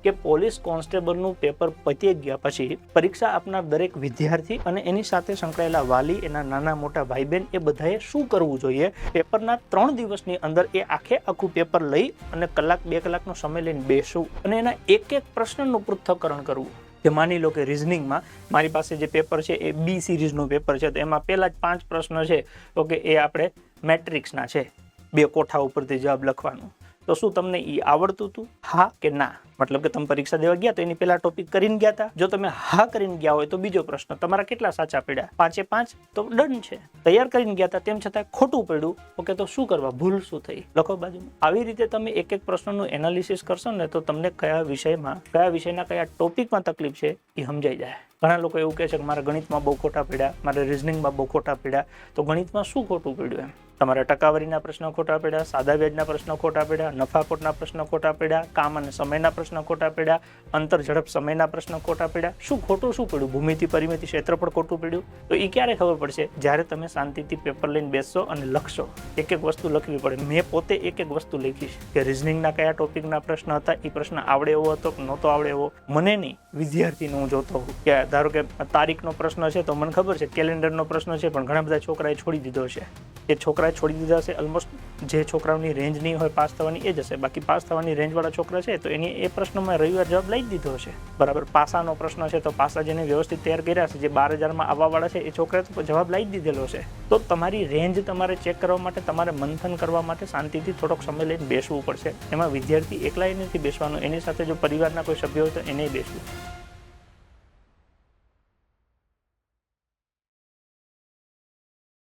કે police કોન્સ્ટેબલનું paper પતી ગયા પછી પરીક્ષા આપનાર દરેક વિદ્યાર્થી અને એની સાથે સંકળાયેલા વાલી, એના નાના મોટા ભાઈ બહેન, એ બધાએ શું કરવું જોઈએ? પેપરના 3 દિવસની અંદર એ આખું પેપર લઈ અને 1-2 કલાકનો સમય લઈને બેસવું અને એના એક પ્રશ્નનું પૃથ્થકરણ કરવું. કે માની લો કે રિઝનિંગમાં મારી પાસે જે પેપર છે એ બી સિરીઝનું પેપર છે, તો એમાં પહેલા જ 5 પ્રશ્ન છે તો કે એ આપણે મેટ્રિક્સના છે, 2 કોઠા ઉપરથી જવાબ લખવાનું. તો શું તમને એ આવડતું હતું? હા કે ના? મતલબ કે તમે પરીક્ષા દેવા ગયા તો એની પહેલા ટોપિક કરીને ગયા હતા. જો તમે હા કરીને ગયા હોય તો બીજો પ્રશ્ન તમારા કેટલા સાચા પડ્યા? 5 તો ડન છે. તૈયાર કરીને ગયા હતા તેમ છતાં ખોટું પડ્યું, ઓકે, તો શું કરવા? ભૂલ શું થઈ? લખો બાજુમાં. આવી રીતે તમે એક પ્રશ્નનું એનાલિસિસ કરશો ને તો તમને કયા વિષયના કયા ટોપિકમાં તકલીફ છે એ સમજાઈ જાય. ઘણા લોકો એવું કહે છે કે મારા ગણિતમાં બહુ ખોટા પડ્યા, મારે રિઝનિંગમાં બહુ ખોટા પડ્યા. તો ગણિતમાં શું ખોટું પડ્યું? એમ તમારા ટકાવારીના પ્રશ્નો ખોટા પડ્યા, સાદા વ્યાજના પ્રશ્નો ખોટા પડ્યા, નફાખોટના પ્રશ્નો ખોટા પડ્યા, કામ અને સમયના પ્રશ્નો ખોટા પડ્યા, અંતર ઝડપ સમયના પ્રશ્નો ખોટા પડ્યા. શું ખોટું શું પડ્યું? ભૂમિતિ, પરિમિતિ, ક્ષેત્રફળ ખોટું પડ્યું. તો એ ક્યારે ખબર પડશે? જ્યારે તમે શાંતિથી પેપર લઈને બેસશો અને લખશો. એક વસ્તુ લખવી પડે. મેં પોતે એક વસ્તુ લખીશ કે રિઝનિંગના કયા ટોપિકના પ્રશ્ન હતા, એ પ્રશ્ન આવડે એવો હતો કે નહોતો આવડે એવો. મને નહીં, વિદ્યાર્થીને હું જોતો હોઉં કે ધારો કે તારીખનો પ્રશ્ન છે તો મને ખબર છે કેલેન્ડરનો પ્રશ્ન છે, પણ ઘણા બધા છોકરાએ છોડી દીધો છે. એ છોકરાએ છોડી દીધા છે. ઓલમોસ્ટ જે છોકરાઓની રેન્જ નહીં હોય પાસ થવાની એ જ હશે. બાકી પાસ થવાની રેન્જવાળા છોકરા છે તો એની એ પ્રશ્નમાં રવિવાર જવાબ લઈ જ દીધો હશે. બરાબર. પાસાનો પ્રશ્ન છે તો પાસા જેને વ્યવસ્થિત તૈયાર કર્યા છે, જે 12,000માં આવવાવાળા છે, એ છોકરાએ તો જવાબ લઈ જ દીધેલો છે. તો તમારી રેન્જ તમારે ચેક કરવા માટે, તમારે મંથન કરવા માટે શાંતિથી થોડોક સમય લઈને બેસવું પડશે. એમાં વિદ્યાર્થી એકલા નથી બેસવાનું, એની સાથે જો પરિવારના કોઈ સભ્યો હોય તો એને બેસવું.